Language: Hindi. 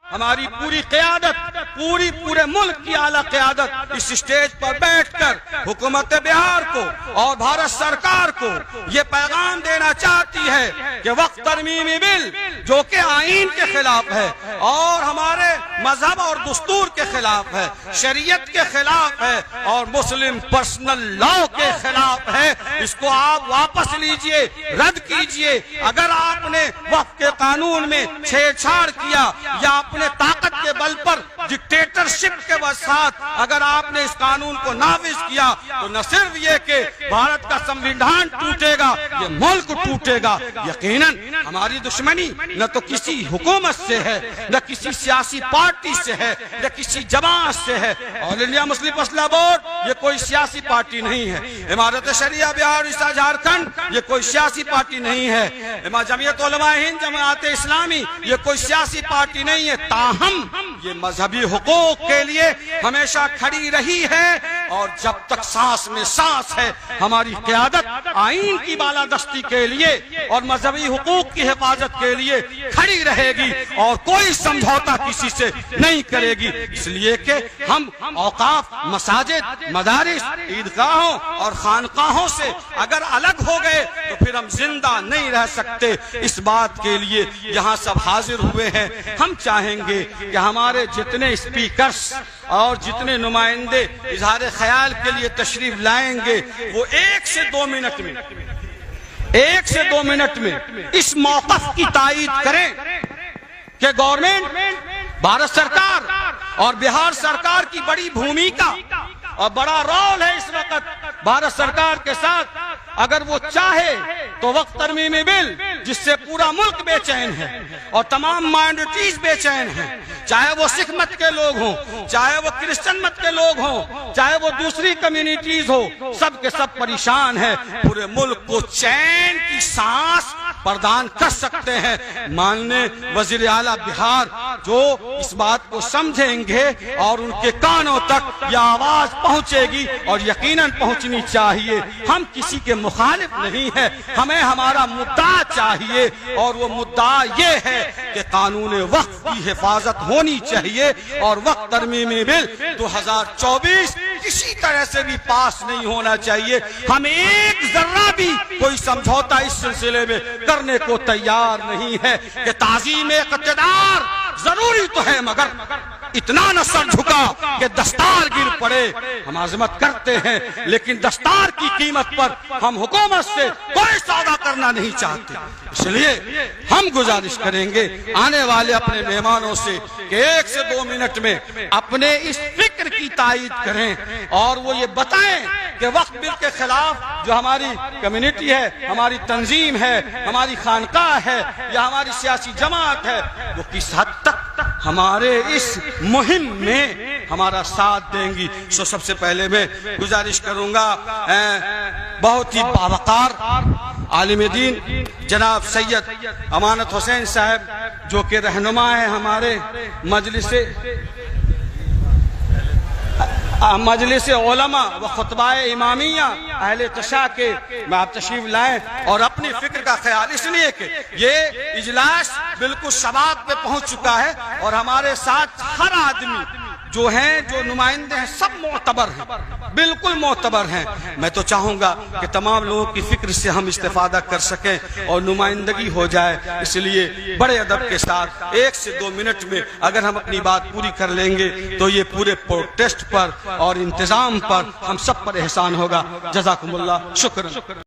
हमारी पूरी क़यादत, पूरे मुल्क की आला क़यादत इस स्टेज पर बैठकर हुकूमत बिहार को और भारत सरकार को ये पैगाम देना चाहती है कि वक्फ तरमीमी बिल जो कि आईन के खिलाफ है और हमारे मजहब और दस्तूर के खिलाफ है, शरीयत के खिलाफ है और मुस्लिम पर्सनल लॉ के खिलाफ है, इसको आप वापस लीजिए, रद्द कीजिए। अगर आपने वक्फ के कानून में छेड़छाड़ किया या अपने ताकत के बल पर डिक्टेटरशिप के साथ अगर आपने इस कानून को नाफिज किया तो न सिर्फ ये कि भारत का संविधान टूटेगा, ये मुल्क टूटेगा। यकीनन हमारी दुश्मनी न तो किसी हुकूमत से है, न किसी सियासी पार्टी से है, न किसी जमात से है। ऑल इंडिया मुस्लिम मसला बोर्ड ये कोई सियासी पार्टी नहीं है। इमारत शरिया बिहार झारखंड ये कोई सियासी पार्टी नहीं है। जमीयत उलमा हिंद जमात इस्लामी ये कोई सियासी पार्टी नहीं है। ताहम ये मजहबी हुकूक के लिए हमेशा खड़ी रही है और जब तक सांस में सांस है हमारी क़यादत आईन की बालादस्ती के लिए और मजहबी हुकूक की हिफाजत के लिए खड़ी रहेगी और कोई समझौता किसी से नहीं करेगी। इसलिए कि हम औकाफ, मसाजिद, मदारिस, ईदगाहों और खानकाहों से अगर अलग हो गए तो फिर हम जिंदा नहीं रह सकते। इस बात के लिए यहाँ सब हाजिर हुए हैं। हम चाहेंगे कि हमारे जितने स्पीकर्स और जितने नुमाइंदे इजहार ख्याल के लिए तशरीफ लाएंगे वो 1 से 2 मिनट में इस मौक़िफ़ की तायीद करें कि गवर्नमेंट, भारत सरकार और बिहार सरकार की बड़ी भूमिका और बड़ा रोल है इस वक्त भारत सरकार के साथ। अगर वो चाहे तो वक्फ तरमीमी बिल जिससे पूरा मुल्क बेचैन है और तमाम माइनॉरिटीज बेचैन हैं, चाहे वो सिख मत के लोग हों, चाहे वो क्रिश्चियन मत के लोग हों, चाहे वो दूसरी कम्युनिटीज हो, सब के सब परेशान है। पूरे मुल्क को चैन की सांस प्रदान कर सकते हैं। माननीय वजीर आला बिहार जो इस बात को समझेंगे और उनके कानों तक यह आवाज पहुंचेगी और यकीनन पहुंचनी चाहिए। हम किसी के मुखालिफ नहीं है, हमें हमारा मुद्दा चाहिए और वो मुद्दा ये है कि कानून वक्फ की हिफाजत होनी चाहिए और वक्फ तरमीमी बिल 2024 किसी तरह से भी पास नहीं होना चाहिए। हम एक जर्रा भी कोई समझौता इस सिलसिले में करने को तैयार नहीं है कि ताज़ीम इक़्तिदार जरूरी तो है मगर इतना न सर झुका कि दस्तार गिर पड़े। हम आज़मत करते हैं लेकिन दस्तार की कीमत पर हम हुकूमत से कोई सौदा करना नहीं चाहते। इसलिए हम गुजारिश करेंगे आने वाले अपने मेहमानों से कि 1 से 2 मिनट में अपने इस फिक्र की तायीद करें और वो ये बताएं कि वक्फ बिल के खिलाफ जो हमारी कम्युनिटी है, हमारी तंजीम है, हमारी खानकाह है या हमारी सियासी जमात है, वो किस हद तक हमारे इस मुहिम में हमारा साथ देंगी। सो सबसे पहले मैं गुजारिश करूंगा बहुत ही बावकार आलिम दीन जनाब सैयद अमानत हुसैन साहब जो कि रहनुमा है हमारे मजलिस उलमा व खुतबाए इमामिया अहले तशा के में आप तशरीफ लाएं और अपनी फिक्र का ख्याल, इसलिए कि ये इजलास बिल्कुल शबाब पे पहुंच चुका है और हमारे साथ हर आदमी जो हैं, जो नुमाइंदे हैं, सब मोतबर हैं, बिल्कुल मोतबर हैं। मैं तो चाहूंगा कि तमाम लोगों की फिक्र से हम इस्तेफादा कर सकें और नुमाइंदगी हो जाए। इसलिए बड़े अदब के साथ 1 से 2 मिनट में अगर हम अपनी बात पूरी कर लेंगे तो ये पूरे प्रोटेस्ट पर और इंतजाम पर हम सब पर एहसान होगा। जज़ाकुमुल्लाह, शुक्र।